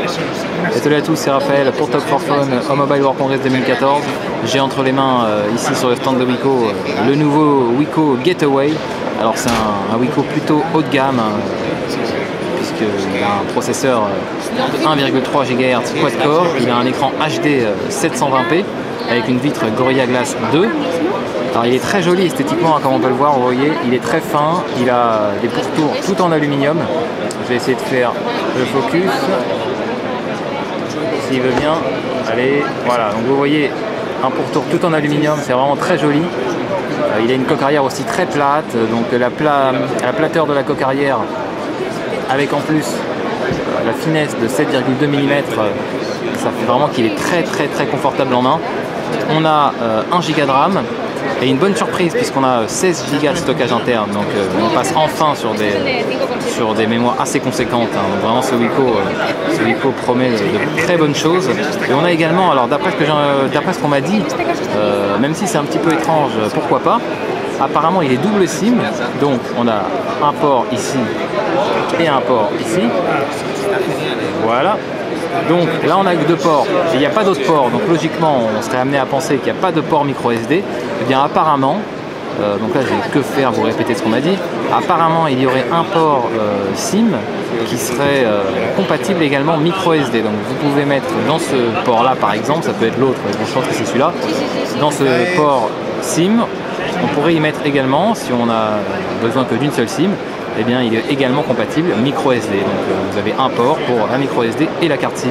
Et salut à tous, c'est Raphaël pour Top 4 Phone au Mobile World Congress 2014. J'ai entre les mains ici sur le stand de Wiko le nouveau Wiko Getaway. Alors c'est un Wiko plutôt haut de gamme puisqu'il a un processeur de 1,3 GHz quad-core, il a un écran HD 720p avec une vitre Gorilla Glass 2. Alors il est très joli esthétiquement, comme on peut le voir, vous voyez, il est très fin, il a des pourtours tout en aluminium. Je vais essayer de faire le focus, s'il veut bien. Allez, voilà, donc vous voyez un pourtour tout en aluminium, c'est vraiment très joli. Il a une coque arrière aussi très plate, donc la plateur de la coque arrière, avec en plus la finesse de 7,2 mm, ça fait vraiment qu'il est très confortable en main. On a 1 Go de RAM. Et une bonne surprise puisqu'on a 16 Go de stockage interne, donc on passe enfin sur des mémoires assez conséquentes. Hein. Donc vraiment ce Wiko promet de très bonnes choses. Et on a également, alors d'après ce qu'on m'a dit, même si c'est un petit peu étrange, pourquoi pas, apparemment il est double SIM, donc on a un port ici et un port ici. Voilà. Donc là on a que 2 ports, il n'y a pas d'autres ports, donc logiquement on serait amené à penser qu'il n'y a pas de port micro SD. Et bien apparemment, donc là j'ai que faire, vous répétez ce qu'on m'a dit, apparemment il y aurait un port SIM qui serait compatible également micro SD. Donc vous pouvez mettre dans ce port là par exemple, ça peut être l'autre, je pense que c'est celui-là, dans ce port SIM, on pourrait y mettre également, si on a besoin que d'une seule SIM, eh bien il est également compatible micro SD. Donc vous avez un port pour la micro SD et la carte SIM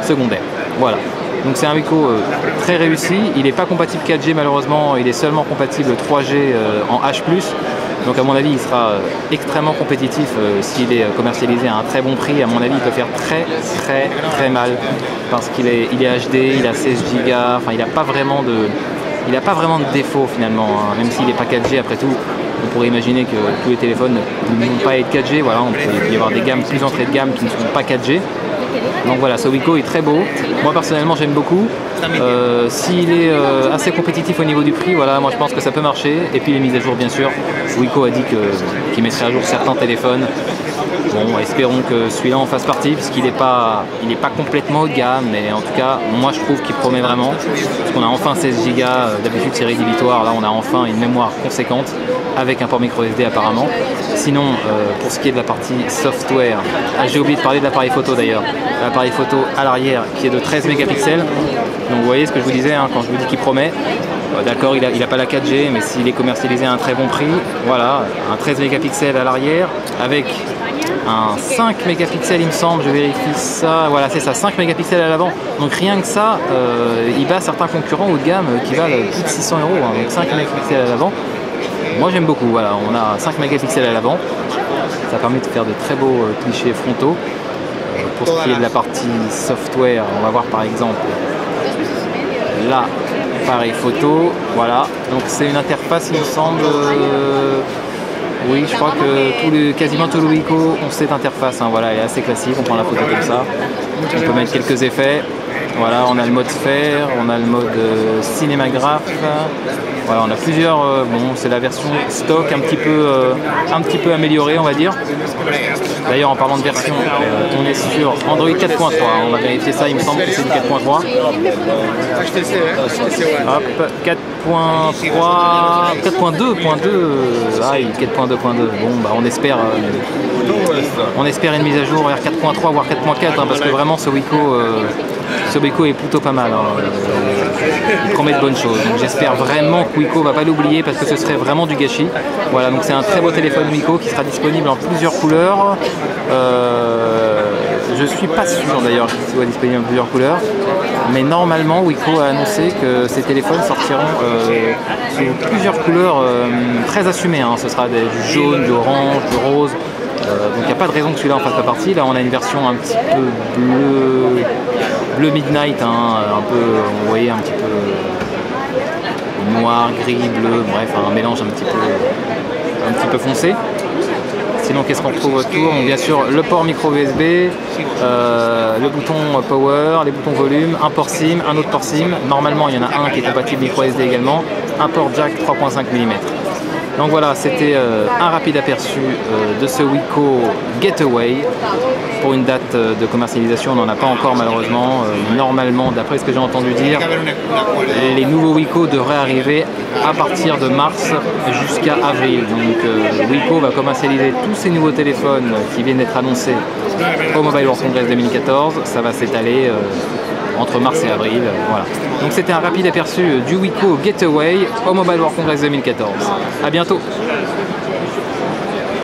secondaire. Voilà. Donc c'est un Wiko très réussi. Il n'est pas compatible 4G malheureusement, il est seulement compatible 3G en H+. Donc à mon avis il sera extrêmement compétitif s'il est commercialisé à un très bon prix. À mon avis il peut faire très mal parce qu'il est HD, il a 16 Go, enfin il n'a pas vraiment de défaut finalement, hein. Même s'il n'est pas 4G après tout. On pourrait imaginer que tous les téléphones ne vont pas être 4G, voilà, il peut y avoir des gammes plus entrées de gamme qui ne seront pas 4G. Donc voilà, ce Wiko est très beau. Moi personnellement j'aime beaucoup. S'il est assez compétitif au niveau du prix, voilà, moi je pense que ça peut marcher. Et puis les mises à jour bien sûr. Wiko a dit qu'il mettrait à jour certains téléphones. Bon, espérons que celui-là en fasse partie, puisqu'il n'est pas complètement haut de gamme, mais en tout cas, moi je trouve qu'il promet vraiment. Parce qu'on a enfin 16 Go, d'habitude c'est rédhibitoire, là on a enfin une mémoire conséquente, avec un port micro SD apparemment. Sinon, pour ce qui est de la partie software, j'ai oublié de parler de l'appareil photo d'ailleurs. L'appareil photo à l'arrière qui est de 13 mégapixels. Donc vous voyez ce que je vous disais hein, quand je vous dis qu'il promet. D'accord, il n'a pas la 4G, mais s'il est commercialisé à un très bon prix, voilà, un 13 mégapixels à l'arrière, avec un 5 mégapixels il me semble, je vérifie ça, voilà c'est ça, 5 mégapixels à l'avant. Donc rien que ça, il bat certains concurrents haut de gamme qui valent plus de 600 €, hein, donc 5 mégapixels à l'avant. Moi j'aime beaucoup, voilà, on a 5 mégapixels à l'avant, ça permet de faire de très beaux clichés frontaux. Pour ce qui est de la partie software, on va voir par exemple là, appareil photo, voilà, donc c'est une interface il me semble, oui je crois que quasiment tous les Wiko ont cette interface, hein, voilà, elle est assez classique, on prend la photo comme ça, on peut mettre quelques effets, voilà, on a le mode sphère, on a le mode cinémagraphe, voilà, on a plusieurs, bon c'est la version stock un petit peu améliorée on va dire. D'ailleurs en parlant de version, on est sur Android 4.3, on va vérifier ça, il me semble que c'est du 4.3. Hop, 4.3, 4.2.2, ah 4.2.2, bon bah on espère une mise à jour vers 4.3 voire 4.4 hein, parce que vraiment ce Wiko est plutôt pas mal, hein. Il promet de bonnes choses, donc j'espère vraiment que Wiko va pas l'oublier parce que ce serait vraiment du gâchis. Voilà, donc c'est un très beau téléphone Wiko qui sera disponible en plusieurs couleurs. Je suis pas sûr d'ailleurs qu'il soit disponible en plusieurs couleurs, mais normalement Wiko a annoncé que ces téléphones sortiront sous plusieurs couleurs très assumées, hein. Ce sera du jaune, du orange, du rose. Donc il n'y a pas de raison que celui-là en fasse pas partie. Là on a une version un petit peu bleu midnight, hein, un peu, vous voyez, un petit peu noir, gris, bleu, bref un mélange un petit peu foncé. Sinon qu'est-ce qu'on retrouve autour? Donc, bien sûr le port micro USB, le bouton power, les boutons volume, un port SIM, un autre port SIM. Normalement il y en a un qui est compatible micro SD également, un port jack 3.5 mm. Donc voilà, c'était un rapide aperçu de ce Wiko Getaway. Pour une date de commercialisation, on n'en a pas encore malheureusement. Normalement, d'après ce que j'ai entendu dire, les nouveaux Wiko devraient arriver à partir de mars jusqu'à avril. Donc Wiko va commercialiser tous ces nouveaux téléphones qui viennent d'être annoncés au Mobile World Congress 2014. Ça va s'étaler entre mars et avril. Voilà. Donc c'était un rapide aperçu du Wiko Getaway au Mobile World Congress 2014. A bientôt.